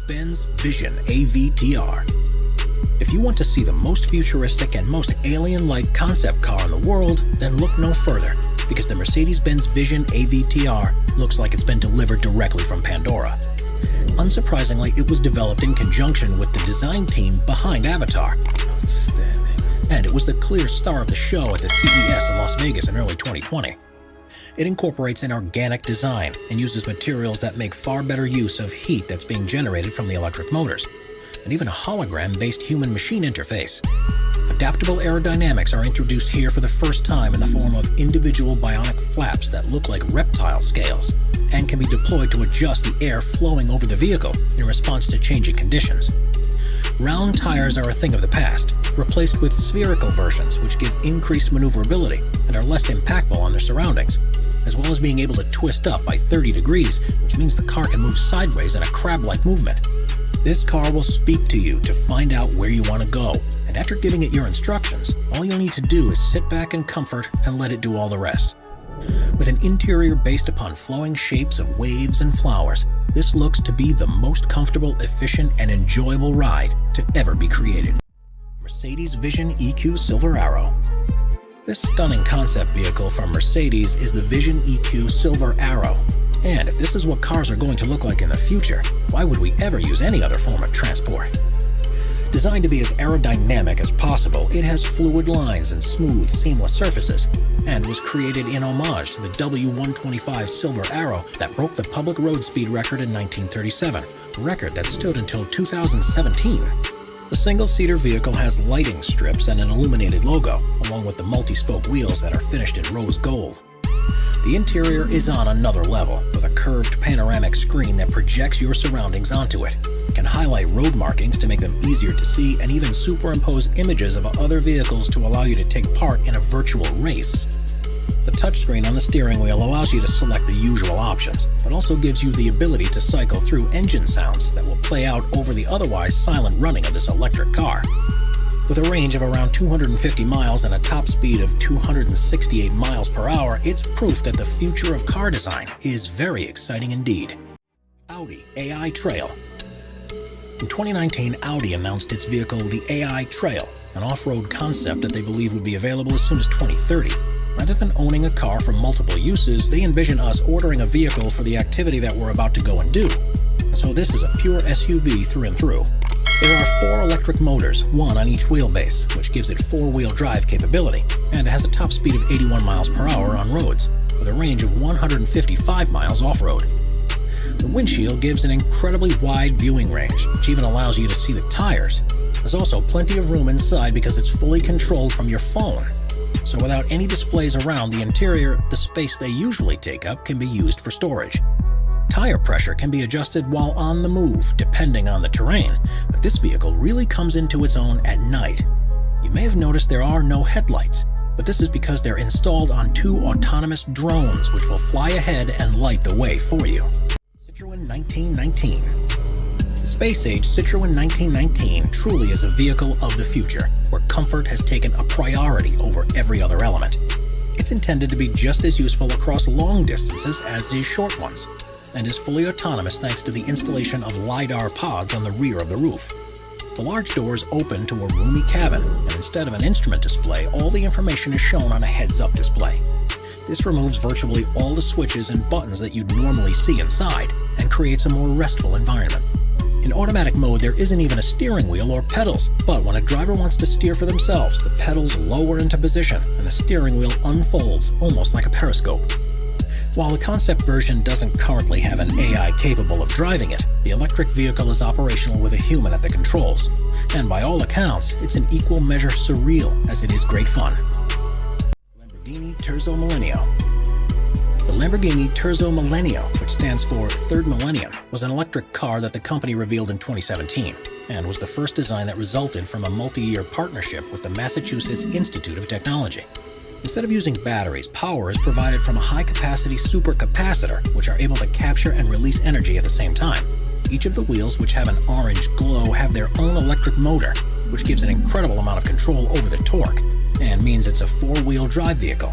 Mercedes-Benz Vision AVTR. If you want to see the most futuristic and most alien-like concept car in the world, then look no further, because the Mercedes-Benz Vision AVTR looks like it's been delivered directly from Pandora. Unsurprisingly, it was developed in conjunction with the design team behind Avatar. And it was the clear star of the show at the CES in Las Vegas in early 2020. It incorporates an organic design and uses materials that make far better use of heat that's being generated from the electric motors, and even a hologram-based human-machine interface. Adaptable aerodynamics are introduced here for the first time in the form of individual bionic flaps that look like reptile scales, and can be deployed to adjust the air flowing over the vehicle in response to changing conditions. Round tires are a thing of the past, replaced with spherical versions which give increased maneuverability and are less impactful on their surroundings, as well as being able to twist up by 30 degrees, which means the car can move sideways in a crab-like movement. This car will speak to you to find out where you want to go, and after giving it your instructions, all you'll need to do is sit back in comfort and let it do all the rest. With an interior based upon flowing shapes of waves and flowers, this looks to be the most comfortable, efficient, and enjoyable ride to ever be created. Mercedes Vision EQ Silver Arrow. This stunning concept vehicle from Mercedes is the Vision EQ Silver Arrow. And if this is what cars are going to look like in the future, why would we ever use any other form of transport? Designed to be as aerodynamic as possible, it has fluid lines and smooth, seamless surfaces, and was created in homage to the W125 Silver Arrow that broke the public road speed record in 1937, a record that stood until 2017. The single-seater vehicle has lighting strips and an illuminated logo, along with the multi-spoke wheels that are finished in rose gold. The interior is on another level, with a curved panoramic screen that projects your surroundings onto it. It can highlight road markings to make them easier to see, and even superimpose images of other vehicles to allow you to take part in a virtual race. The touchscreen on the steering wheel allows you to select the usual options, but also gives you the ability to cycle through engine sounds that will play out over the otherwise silent running of this electric car. With a range of around 250 miles and a top speed of 268 miles per hour, it's proof that the future of car design is very exciting indeed. Audi AI Trail. In 2019, Audi announced its vehicle, the AI Trail, an off-road concept that they believe would be available as soon as 2030. Rather than owning a car for multiple uses, they envision us ordering a vehicle for the activity that we're about to go and do. And so this is a pure SUV through and through. There are 4 electric motors, one on each wheelbase, which gives it 4-wheel drive capability, and it has a top speed of 81 miles per hour on roads, with a range of 155 miles off-road. The windshield gives an incredibly wide viewing range, which even allows you to see the tires. There's also plenty of room inside because it's fully controlled from your phone. So without any displays around the interior, the space they usually take up can be used for storage. Tire pressure can be adjusted while on the move, depending on the terrain, but this vehicle really comes into its own at night. You may have noticed there are no headlights, but this is because they're installed on 2 autonomous drones which will fly ahead and light the way for you. Citroen 1919. The space-age Citroen 1919 truly is a vehicle of the future, where comfort has taken a priority over every other element. It's intended to be just as useful across long distances as it is short ones, and is fully autonomous thanks to the installation of LiDAR pods on the rear of the roof. The large doors open to a roomy cabin, and instead of an instrument display, all the information is shown on a heads-up display. This removes virtually all the switches and buttons that you'd normally see inside, and creates a more restful environment. In automatic mode, there isn't even a steering wheel or pedals, but when a driver wants to steer for themselves, the pedals lower into position, and the steering wheel unfolds almost like a periscope. While the concept version doesn't currently have an AI capable of driving it, the electric vehicle is operational with a human at the controls. And by all accounts, it's in equal measure surreal as it is great fun. Lamborghini Terzo Millennio. The Lamborghini Terzo Millennio, which stands for Third Millennium, was an electric car that the company revealed in 2017, and was the first design that resulted from a multi-year partnership with the Massachusetts Institute of Technology. Instead of using batteries, power is provided from a high-capacity supercapacitor, which are able to capture and release energy at the same time. Each of the wheels, which have an orange glow, have their own electric motor, which gives an incredible amount of control over the torque, and means it's a 4-wheel drive vehicle.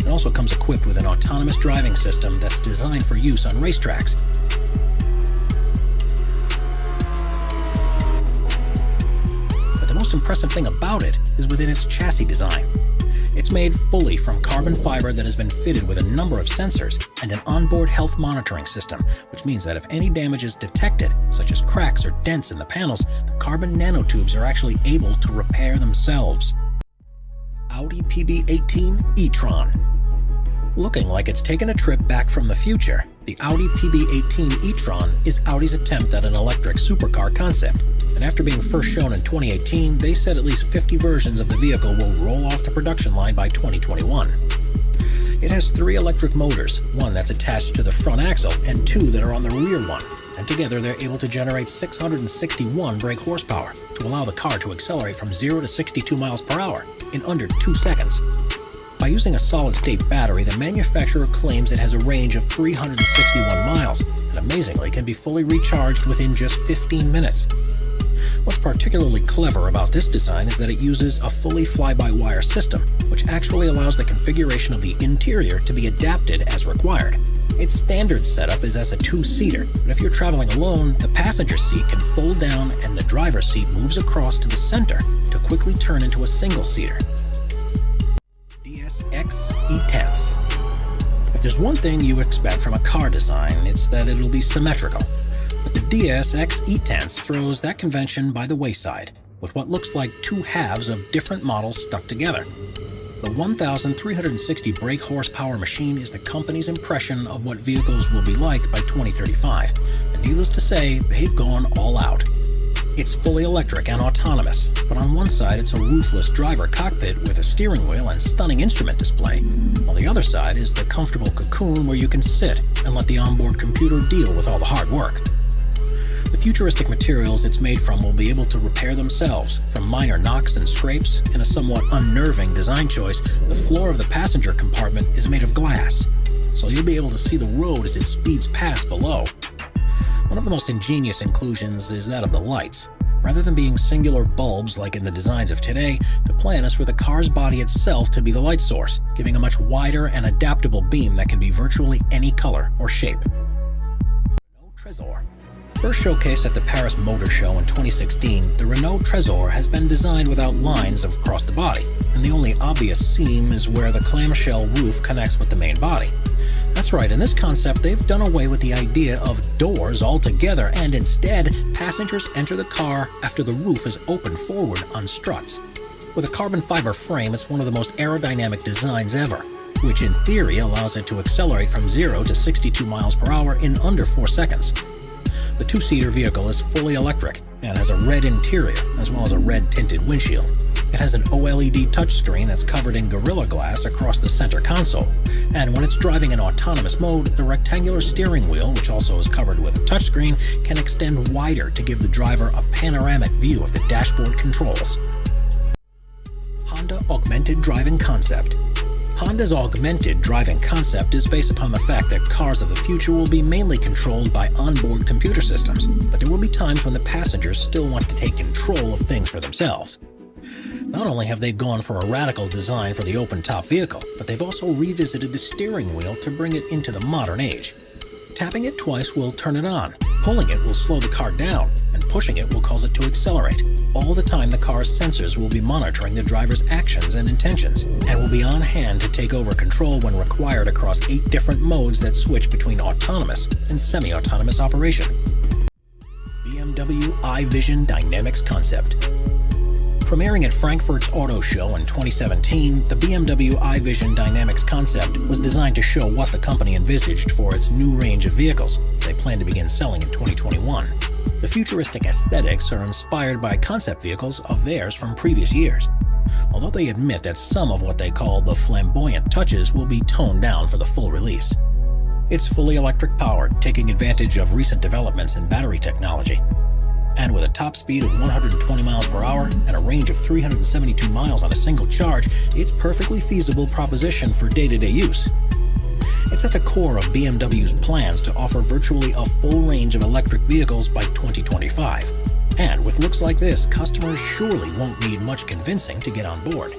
It also comes equipped with an autonomous driving system that's designed for use on racetracks. most impressive thing about it is within its chassis design. It's made fully from carbon fiber that has been fitted with a number of sensors and an onboard health monitoring system, which means that if any damage is detected, such as cracks or dents in the panels, the carbon nanotubes are actually able to repair themselves. Audi PB18 E-tron. Looking like it's taken a trip back from the future, the Audi PB18 E-tron is Audi's attempt at an electric supercar concept. And after being first shown in 2018, they said at least 50 versions of the vehicle will roll off the production line by 2021. It has 3 electric motors, one that's attached to the front axle and 2 that are on the rear one, and together they're able to generate 661 brake horsepower to allow the car to accelerate from 0 to 62 miles per hour in under 2 seconds. By using a solid-state battery, the manufacturer claims it has a range of 361 miles, and amazingly can be fully recharged within just 15 minutes. What's particularly clever about this design is that it uses a fully fly-by-wire system, which actually allows the configuration of the interior to be adapted as required. Its standard setup is as a 2-seater, but if you're traveling alone, the passenger seat can fold down and the driver's seat moves across to the center to quickly turn into a single-seater. DSX ETence. If there's one thing you expect from a car design, it's that it'll be symmetrical. But the DSX ETence throws that convention by the wayside, with what looks like 2 halves of different models stuck together. The 1,360 brake horsepower machine is the company's impression of what vehicles will be like by 2035, and needless to say, they've gone all out. It's fully electric and autonomous, but on one side it's a roofless driver cockpit with a steering wheel and stunning instrument display, while the other side is the comfortable cocoon where you can sit and let the onboard computer deal with all the hard work. The futuristic materials it's made from will be able to repair themselves, from minor knocks and scrapes. In a somewhat unnerving design choice, the floor of the passenger compartment is made of glass, so you'll be able to see the road as it speeds past below. One of the most ingenious inclusions is that of the lights. Rather than being singular bulbs like in the designs of today, the plan is for the car's body itself to be the light source, giving a much wider and adaptable beam that can be virtually any color or shape. Renault Tresor. First showcased at the Paris Motor Show in 2016, the Renault Tresor has been designed without lines across the body, and the only obvious seam is where the clamshell roof connects with the main body. That's right, in this concept they've done away with the idea of doors altogether, and instead, passengers enter the car after the roof is opened forward on struts. With a carbon fiber frame, it's one of the most aerodynamic designs ever, which in theory allows it to accelerate from 0 to 62 miles per hour in under 4 seconds. The 2-seater vehicle is fully electric and has a red interior as well as a red tinted windshield. It has an OLED touchscreen that's covered in Gorilla Glass across the center console, and when it's driving in autonomous mode, the rectangular steering wheel, which also is covered with a touchscreen, can extend wider to give the driver a panoramic view of the dashboard controls. Honda Augmented Driving Concept. Honda's augmented driving concept is based upon the fact that cars of the future will be mainly controlled by onboard computer systems, but there will be times when the passengers still want to take control of things for themselves. Not only have they gone for a radical design for the open-top vehicle, but they've also revisited the steering wheel to bring it into the modern age. Tapping it twice will turn it on, pulling it will slow the car down, and pushing it will cause it to accelerate. All the time the car's sensors will be monitoring the driver's actions and intentions, and will be on hand to take over control when required across 8 different modes that switch between autonomous and semi-autonomous operation. BMW iVision Dynamics Concept. Premiering at Frankfurt's Auto Show in 2017, the BMW iVision Dynamics concept was designed to show what the company envisaged for its new range of vehicles they plan to begin selling in 2021. The futuristic aesthetics are inspired by concept vehicles of theirs from previous years, although they admit that some of what they call the flamboyant touches will be toned down for the full release. It's fully electric powered, taking advantage of recent developments in battery technology. And with a top speed of 120 miles per hour and a range of 372 miles on a single charge, it's a perfectly feasible proposition for day-to-day use. It's at the core of BMW's plans to offer virtually a full range of electric vehicles by 2025. And with looks like this, customers surely won't need much convincing to get on board.